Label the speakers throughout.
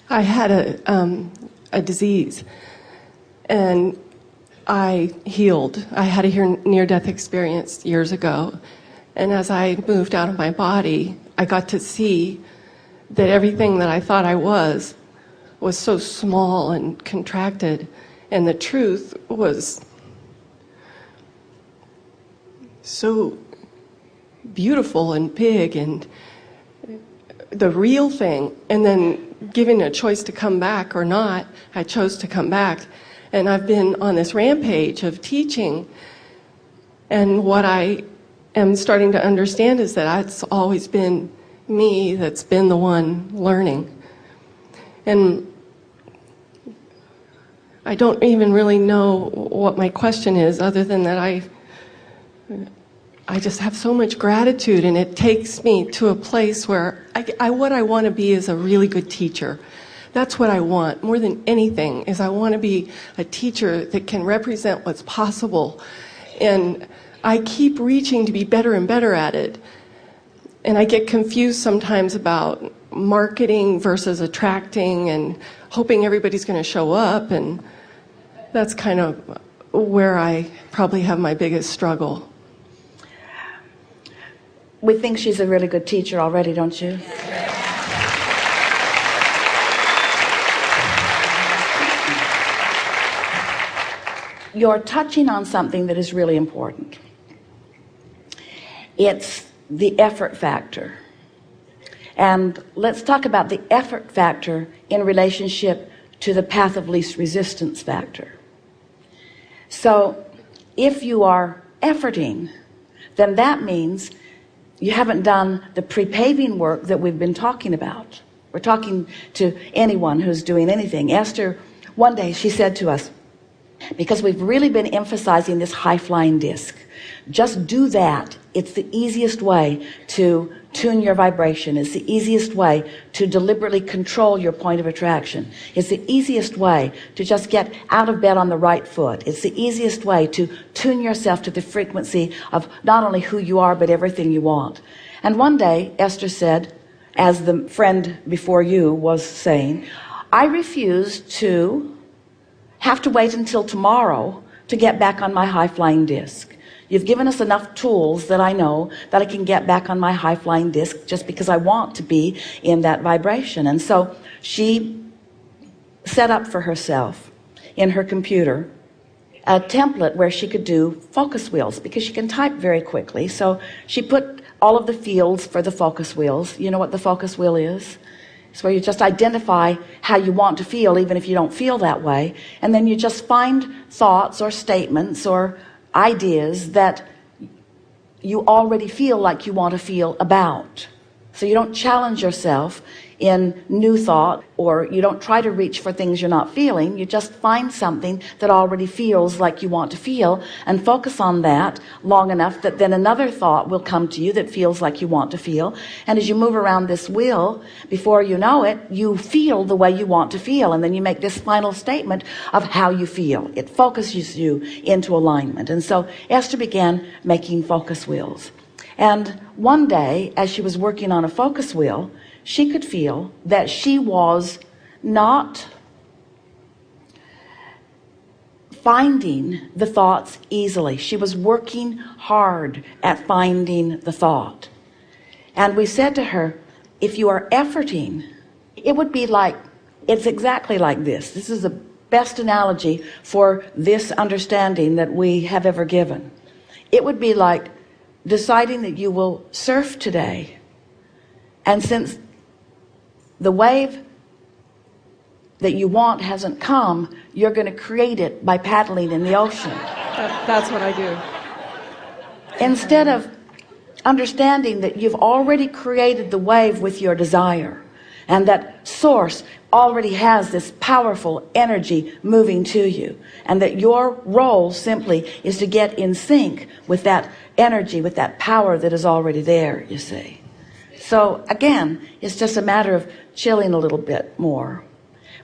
Speaker 1: I had a disease, and I healed. I had a near-death experience years ago, and as I moved out of my body, I got to see that everything that I thought I was so small and contracted, and the truth was so beautiful and big and the real thing. And then given a choice to come back or not, I chose to come back. And I've been on this rampage of teaching. And what I am starting to understand is that it's always been me that's been the one learning. And I don't even really know what my question is, other than that I just have so much gratitude, and it takes me to a place where what I want to be is a really good teacher. That's what I want more than anything, is I want to be a teacher that can represent what's possible. And I keep reaching to be better and better at it. And I get confused sometimes about marketing versus attracting and hoping everybody's going to show up. And that's kind of where I probably have my biggest struggle.
Speaker 2: We think she's a really good teacher already, don't you? You're touching on something that is really important. It's the effort factor. And let's talk about the effort factor in relationship to the path of least resistance factor. So if you are efforting, then that means you haven't done the pre-paving work that we've been talking about. We're talking to anyone who's doing anything. Esther, one day she said to us, because we've really been emphasizing this high-flying disc, just do that. It's the easiest way to tune your vibration. It's the easiest way to deliberately control your point of attraction. It's the easiest way to just get out of bed on the right foot. It's the easiest way to tune yourself to the frequency of not only who you are, but everything you want. And one day Esther said, as the friend before you was saying, I refuse to have to wait until tomorrow to get back on my high-flying disc. You've given us enough tools that I know that I can get back on my high-flying disc just because I want to be in that vibration. And so she set up for herself in her computer a template where she could do focus wheels, because she can type very quickly. So she put all of the fields for the focus wheels. You know what the focus wheel is? It's where you just identify how you want to feel, even if you don't feel that way. And then you just find thoughts or statements or ideas that you already feel like you want to feel about. So you don't challenge yourself in new thought, or you don't try to reach for things you're not feeling. You just find something that already feels like you want to feel and focus on that long enough that then another thought will come to you that feels like you want to feel. And as you move around this wheel, before you know it, you feel the way you want to feel, and then you make this final statement of how you feel. It focuses you into alignment. And so Esther began making focus wheels. And one day, as she was working on a focus wheel, she could feel that she was not finding the thoughts easily. She was working hard at finding the thought. And we said to her, if you are efforting, it would be like, it's exactly like this. This is the best analogy for this understanding that we have ever given. It would be like deciding that you will surf today, and since the wave that you want hasn't come, you're going to create it by paddling in the ocean.
Speaker 1: That's what I do.
Speaker 2: Instead of understanding that you've already created the wave with your desire, and that source already has this powerful energy moving to you, and that your role simply is to get in sync with that energy, with that power that is already there, you see. So again, it's just a matter of chilling a little bit more.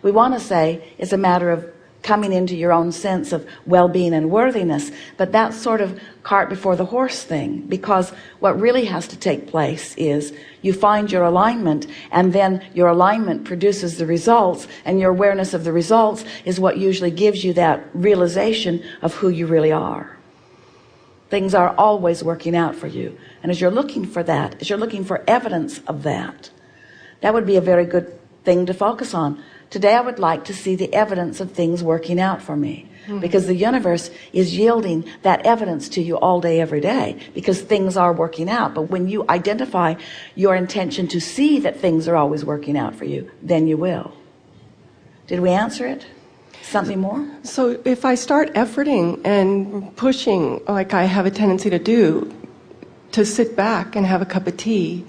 Speaker 2: We want to say it's a matter of coming into your own sense of well-being and worthiness. But that's sort of cart before the horse thing, because what really has to take place is you find your alignment, and then your alignment produces the results, and your awareness of the results is what usually gives you that realization of who you really are. Things are always working out for you, and as you're looking for that, as you're looking for evidence of that, that would be a very good thing to focus on. Today I would like to see the evidence of things working out for me, because the universe is yielding that evidence to you all day, every day, because things are working out. But when you identify your intention to see that things are always working out for you, then you will. Did we answer it? Something more?
Speaker 1: So if I start efforting and pushing, like I have a tendency to do, to sit back and have a cup of tea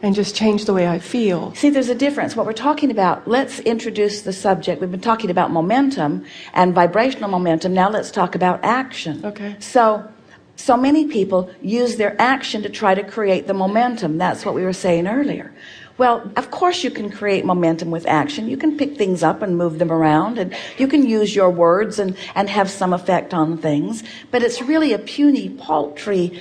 Speaker 1: and just change the way I feel.
Speaker 2: See, there's a difference. What we're talking about, let's introduce the subject. We've been talking about momentum and vibrational momentum. Now let's talk about action.
Speaker 1: Okay.
Speaker 2: So many people use their action to try to create the momentum. That's what we were saying earlier. Well, of course you can create momentum with action. You can pick things up and move them around, and you can use your words and have some effect on things. But it's really a puny, paltry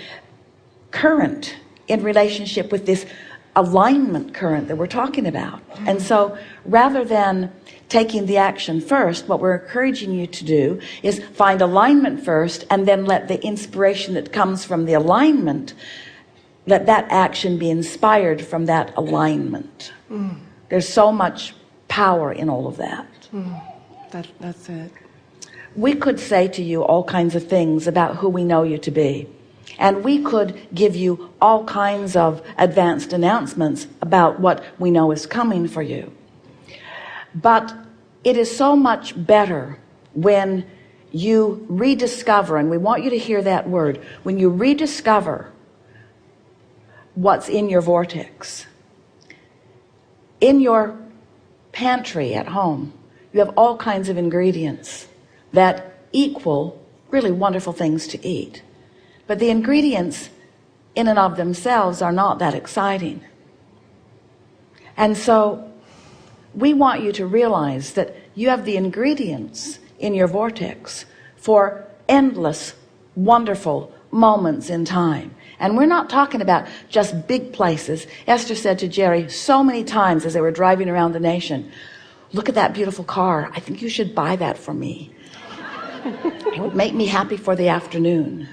Speaker 2: current in relationship with this alignment current that we're talking about. And so rather than taking the action first, what we're encouraging you to do is find alignment first, and then let the inspiration that comes from the alignment, let that action be inspired from that alignment. There's so much power in all of that.
Speaker 1: That's it.
Speaker 2: We could say to you all kinds of things about who we know you to be. And we could give you all kinds of advanced announcements about what we know is coming for you. But it is so much better when you rediscover, and we want you to hear that word, when you rediscover what's in your vortex. In your pantry at home, you have all kinds of ingredients that equal really wonderful things to eat. But the ingredients in and of themselves are not that exciting. And so we want you to realize that you have the ingredients in your vortex for endless, wonderful moments in time. And we're not talking about just big places. Esther said to Jerry so many times as they were driving around the nation, "Look at that beautiful car. I think you should buy that for me. It would make me happy for the afternoon."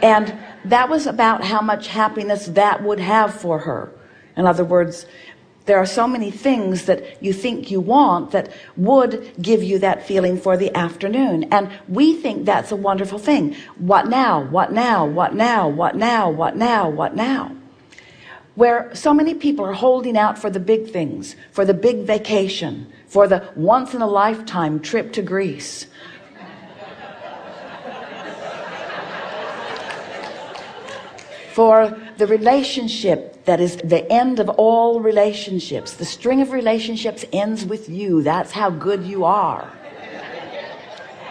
Speaker 2: And that was about how much happiness that would have for her. In other words, there are so many things that you think you want that would give you that feeling for the afternoon. And we think that's a wonderful thing. What now? What now? What now? What now? What now? What now? Where so many people are holding out for the big things, for the big vacation, for the once-in-a-lifetime trip to Greece, for the relationship that is the end of all relationships. The string of relationships ends with you. That's how good you are.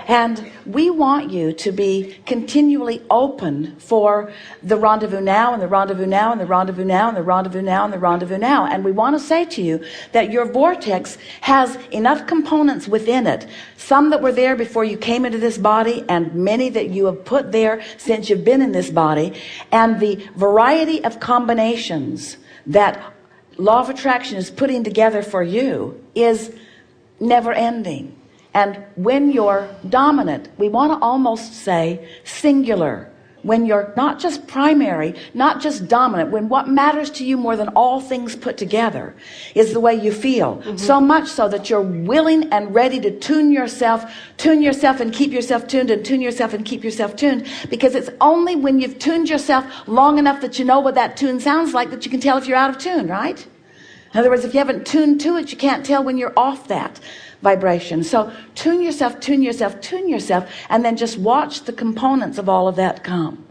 Speaker 2: And we want you to be continually open for the rendezvous now, and the rendezvous now, and the rendezvous now, and the rendezvous now, and the rendezvous now. And we want to say to you that your vortex has enough components within it, some that were there before you came into this body, and many that you have put there since you've been in this body. And the variety of combinations that law of attraction is putting together for you is never ending. And when you're dominant, we want to almost say singular. When you're not just primary, not just dominant, when what matters to you more than all things put together is the way you feel. So much so that you're willing and ready to tune yourself and keep yourself tuned, and tune yourself and keep yourself tuned. Because it's only when you've tuned yourself long enough that you know what that tune sounds like that you can tell if you're out of tune, right? In other words, if you haven't tuned to it, you can't tell when you're off that vibration. So tune yourself, tune yourself, tune yourself, and then just watch the components of all of that come.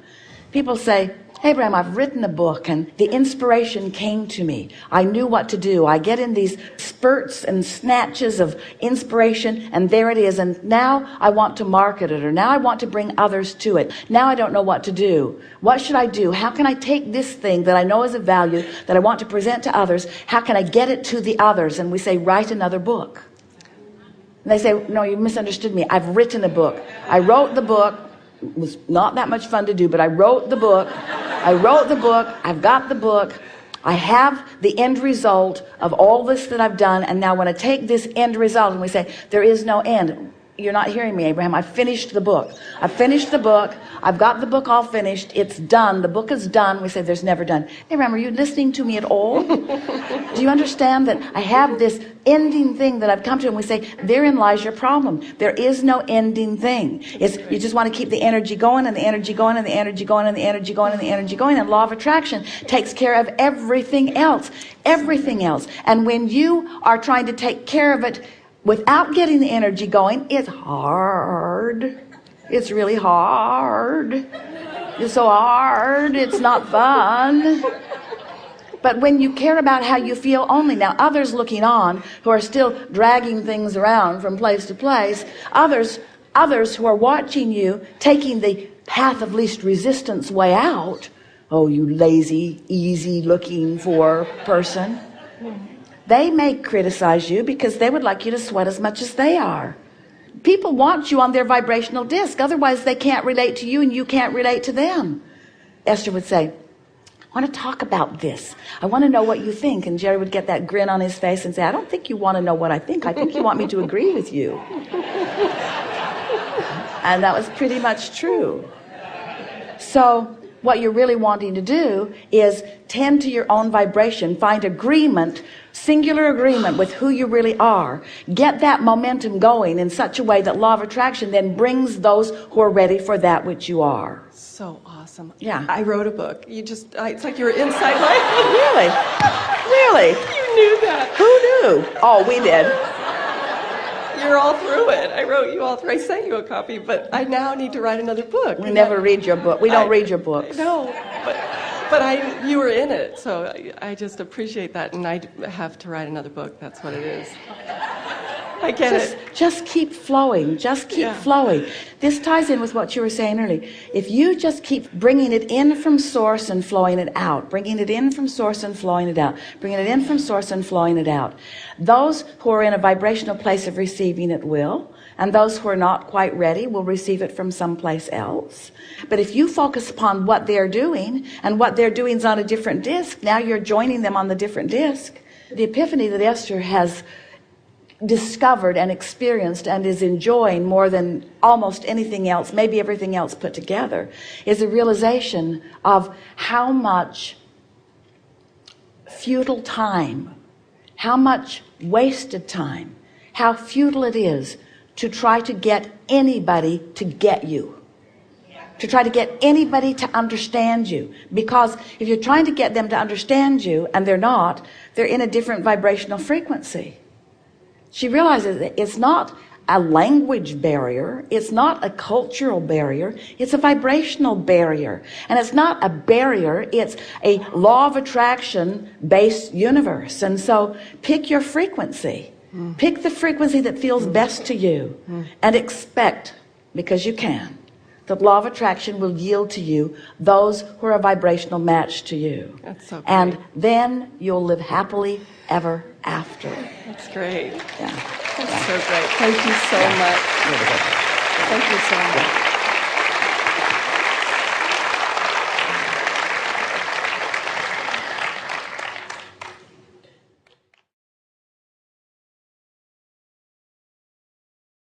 Speaker 2: People say, "Hey, Bram, I've written a book and the inspiration came to me. I knew what to do. I get in these spurts and snatches of inspiration, and there it is. And now I want to market it, or now I want to bring others to it. Now I don't know what to do. What should I do? How can I take this thing that I know is of value, that I want to present to others? How can I get it to the others?" And we say, write another book. And they say, no, you misunderstood me. I've written a book. I wrote the book. It was not that much fun to do, but I wrote the book. I've got the book. I have the end result of all this that I've done. And now when I take this end result and we say, there is no end. You're not hearing me, Abraham. I finished the book. I finished the book. I've got the book all finished. It's done. The book is done. We say there's never done. Abraham, are you listening to me at all? Do you understand that I have this ending thing that I've come to? And we say, therein lies your problem. There is no ending thing. It's, you just want to keep the energy going and the energy going and the energy going and the energy going and the energy going. And law of attraction takes care of everything else. Everything else. And when you are trying to take care of it without getting the energy going, it's hard. It's really hard. It's so hard. It's not fun. But when you care about how you feel only, now others looking on who are still dragging things around from place to place, others who are watching you taking the path of least resistance way out, oh, you lazy, easy looking for person, they may criticize you because they would like you to sweat as much as they are. People want you on their vibrational disc. Otherwise, they can't relate to you and you can't relate to them. Esther would say, I want to talk about this. I want to know what you think. And Jerry would get that grin on his face and say, I don't think you want to know what I think. I think you want me to agree with you. And that was pretty much true. So what you're really wanting to do is tend to your own vibration, find agreement, singular agreement with who you really are. Get that momentum going in such a way that law of attraction then brings those who are ready for that which you are.
Speaker 1: So awesome.
Speaker 2: Yeah.
Speaker 1: I wrote a book. It's like you were inside my
Speaker 2: Really?
Speaker 1: You knew that.
Speaker 2: Who knew? Oh, we did.
Speaker 1: You're all through it. I wrote you all through. I sent you a copy, but I now need to write another book.
Speaker 2: We never read your book. We don't read your books.
Speaker 1: No, but you were in it, so I just appreciate that, and I have to write another book. That's what it is. I get it.
Speaker 2: Just keep flowing. Just keep flowing. This ties in with what you were saying earlier. If you just keep bringing it in from source and flowing it out, bringing it in from source and flowing it out, bringing it in from source and flowing it out, those who are in a vibrational place of receiving it will, and those who are not quite ready will receive it from someplace else. But if you focus upon what they're doing, and what they're doing is on a different disc, now you're joining them on the different disc. The epiphany that Esther has discovered and experienced and is enjoying more than almost anything else, maybe everything else put together, is a realization of how much futile time, how much wasted time, how futile it is to try to get anybody to get you, to try to get anybody to understand you. Because if you're trying to get them to understand you and they're not, they're in a different vibrational frequency. She realizes that it's not a language barrier, it's not a cultural barrier, it's a vibrational barrier. And it's not a barrier, it's a law of attraction based universe. And so pick your frequency. Pick the frequency that feels best to you, and expect, because you can, that law of attraction will yield to you those who are a vibrational match to you.
Speaker 1: That's so great.
Speaker 2: And then you'll live happily ever after.
Speaker 1: That's great.
Speaker 2: Yeah.
Speaker 1: That's so great. Thank you so much.
Speaker 2: Really good.
Speaker 1: Thank you so much.